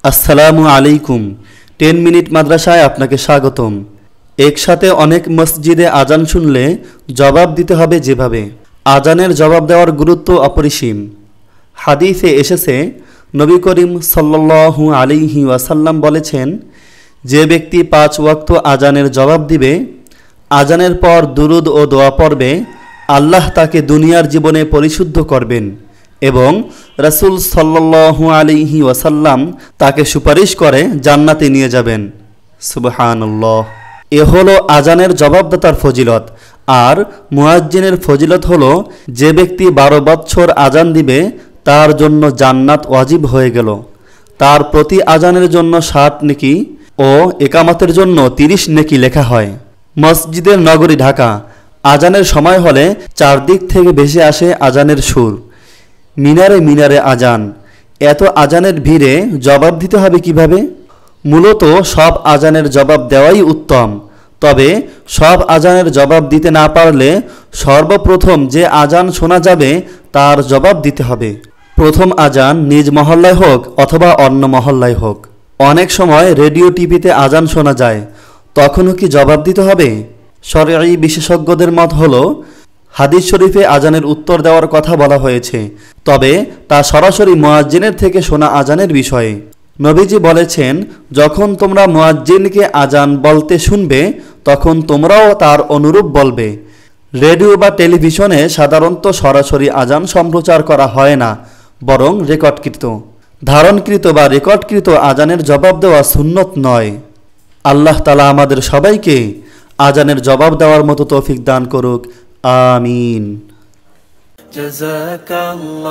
আসসালামু আলাইকুম। 10 মিনিট মাদ্রাসায় আপনাকে স্বাগতম। একসাথে অনেক মসজিদে আজান শুনলে জবাব দিতে হবে যেভাবে। আজানের জবাব দেওয়ার গুরুত্ব অপরিসীম। হাদিসে এসেছে, নবী করিম সাল্লাল্লাহু আলাইহি ওয়াসাল্লাম বলেছেন, যে ব্যক্তি 5 ওয়াক্ত আজানের জবাব দিবে, আজানের পর দুরুদ ও দোয়া পড়বে, আল্লাহ তাকে দুনিয়ার জীবনে পরিশুদ্ধ করবেন এবং রাসূল সাল্লাল্লাহু আলাইহি ওয়াসাল্লাম তাকে সুপারিশ করে জান্নাতে নিয়ে যাবেন। সুবহানাল্লাহ। এ হলো আজানের জবাবদাতার ফজিলত। আর মুয়াজ্জিনের ফজিলত হলো, যে ব্যক্তি 12 বৎসর আজান দিবে তার জন্য জান্নাত ওয়াজিব হয়ে গেল। তার প্রতি আজানের জন্য 60 নেকি ও একামতের জন্য 30 নেকি লেখা হয়। মসজিদের নগরী ঢাকা। আজানের সময় হলে চারদিক থেকে ভেসে আসে আজানের সুর। মিনারে মিনারে আজান। এত আজানের ভিড়ে জবাব দিতে হবে কিভাবে? মূলত সব আজানের জবাব দেওয়াই উত্তম। তবে সব আজানের জবাব দিতে না পারলে সর্বপ্রথম যে আজান শোনা যাবে তার জবাব দিতে হবে। প্রথম আজান নিজ মহল্লায় হোক অথবা অন্য মহল্লায় হোক। অনেক সময় রেডিও টিভিতে আজান শোনা যায়, তখনও কি জবাব দিতে হবে? শরঈ বিশেষজ্ঞদের মত হলো, হাদিস শরীফে আজানের উত্তর দেওয়ার কথা বলা হয়েছে, তবে তা সরাসরি মুয়াজ্জিনের থেকে শোনা আজানের বিষয়ে। নবীজি বলেছেন, যখন তোমরা মুয়াজ্জিনকে আজান বলতে শুনবে তখন তোমরাও তার অনুরূপ বলবে। রেডিও বা টেলিভিশনে সাধারণত সরাসরি আজান সম্প্রচার করা হয় না, বরং রেকর্ডকৃত, ধারণকৃত বা রেকর্ডকৃত আজানের জবাব দেওয়া সুন্নত নয়। আল্লাহ তাআলা আমাদের সবাইকে আজানের জবাব দেওয়ার মতো তৌফিক দান করুক। আমিন। জাযাকাল্লাহ।